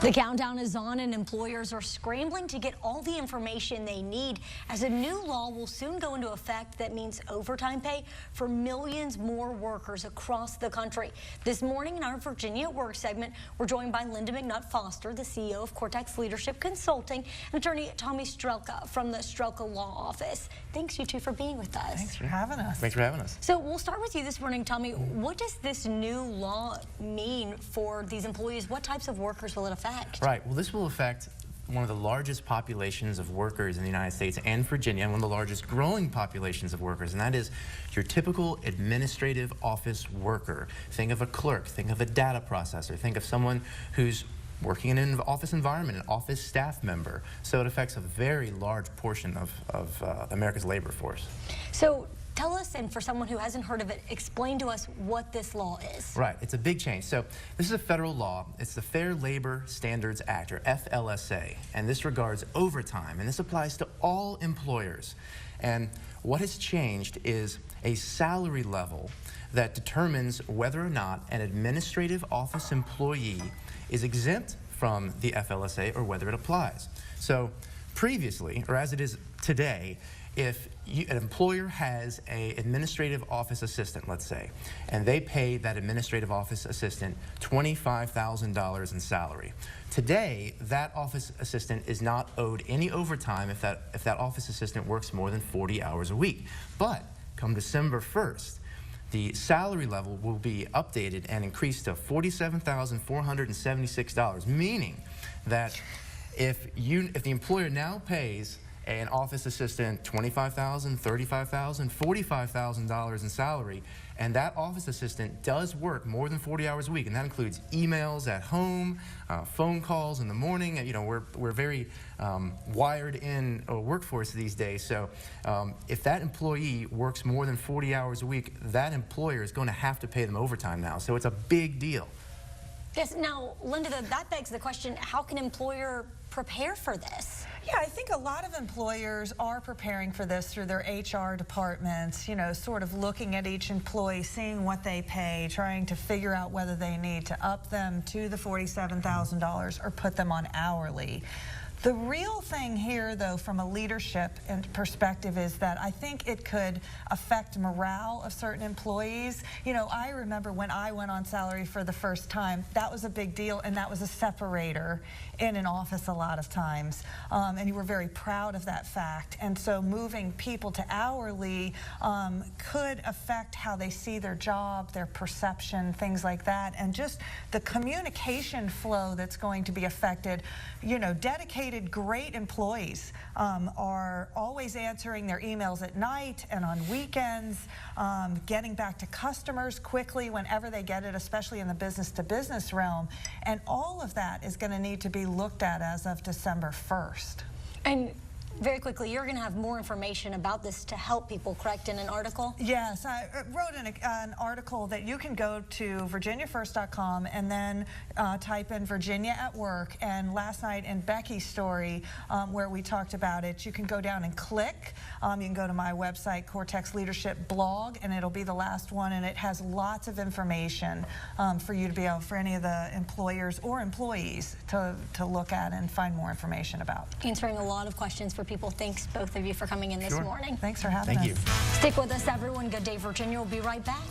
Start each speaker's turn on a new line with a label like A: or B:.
A: The countdown is on and employers are scrambling to get all the information they need as a new law will soon go into effect that means overtime pay for millions more workers across the country. This morning in our Virginia at Work segment, we're joined by Lynda McNutt Foster, the CEO of Cortex Leadership Consulting, and attorney Tommy Strelka from the Strelka Law Office. Thanks you two for being with us.
B: Thanks for having us.
C: Thanks for having us.
A: So we'll start with you this morning, Tommy. What does this new law mean for these employees? What types of workers will it affect?
C: Right. Well, this will affect one of the largest populations of workers in the United States and Virginia, and one of the largest growing populations of workers, and that is your typical administrative office worker. Think of a clerk, think of a data processor, think of someone who's working in an office environment, an office staff member. So it affects a very large portion of America's labor force.
A: So tell us, and for someone who hasn't heard of it, explain to us what this law is.
C: Right, it's a big change. So this is a federal law. It's the Fair Labor Standards Act, or FLSA, and this regards overtime, and this applies to all employers. And what has changed is a salary level that determines whether or not an administrative office employee is exempt from the FLSA or whether it applies. So previously, or as it is today, if an employer has an administrative office assistant, let's say, and they pay that administrative office assistant $25,000 in salary. Today, that office assistant is not owed any overtime if that office assistant works more than 40 hours a week. But come December 1st, the salary level will be updated and increased to $47,476, meaning that if the employer now pays an office assistant $25,000, $35,000, $45,000 in salary, and that office assistant does work more than 40 hours a week, and that includes emails at home, phone calls in the morning. You know, we're very wired in a workforce these days, so if that employee works more than 40 hours a week, that employer is going to have to pay them overtime now, so it's a big deal.
A: Yes, now, Lynda, that begs the question, how can an employer prepare for this?
B: Yeah, I think a lot of employers are preparing for this through their HR departments, you know, sort of looking at each employee, seeing what they pay, trying to figure out whether they need to up them to the $47,000 or put them on hourly. The real thing here, though, from a leadership perspective is that I think it could affect morale of certain employees. You know, I remember when I went on salary for the first time, that was a big deal, and that was a separator in an office a lot of times. And you were very proud of that fact. And so moving people to hourly could affect how they see their job, their perception, things like that, and just the communication flow that's going to be affected. You know, dedicated great employees are always answering their emails at night and on weekends, getting back to customers quickly whenever they get it, especially in the business-to-business realm. And all of that is going to need to be looked at as of December 1st.
A: And very quickly, you're going to have more information about this to help people, correct, in an article?
B: Yes, I wrote an article that you can go to virginiafirst.com and then type in Virginia at Work. And last night in Becky's story, where we talked about it, you can go down and click. You can go to my website, Cortex Leadership blog, and it'll be the last one. And it has lots of information for you to be able, for any of the employers or employees to look at and find more information about.
A: Answering a lot of questions for people. Thanks, both of you, for coming in this morning.
B: Thanks for having us.
C: Thank you.
A: Stick with us, everyone. Good day, Virginia. We'll be right back.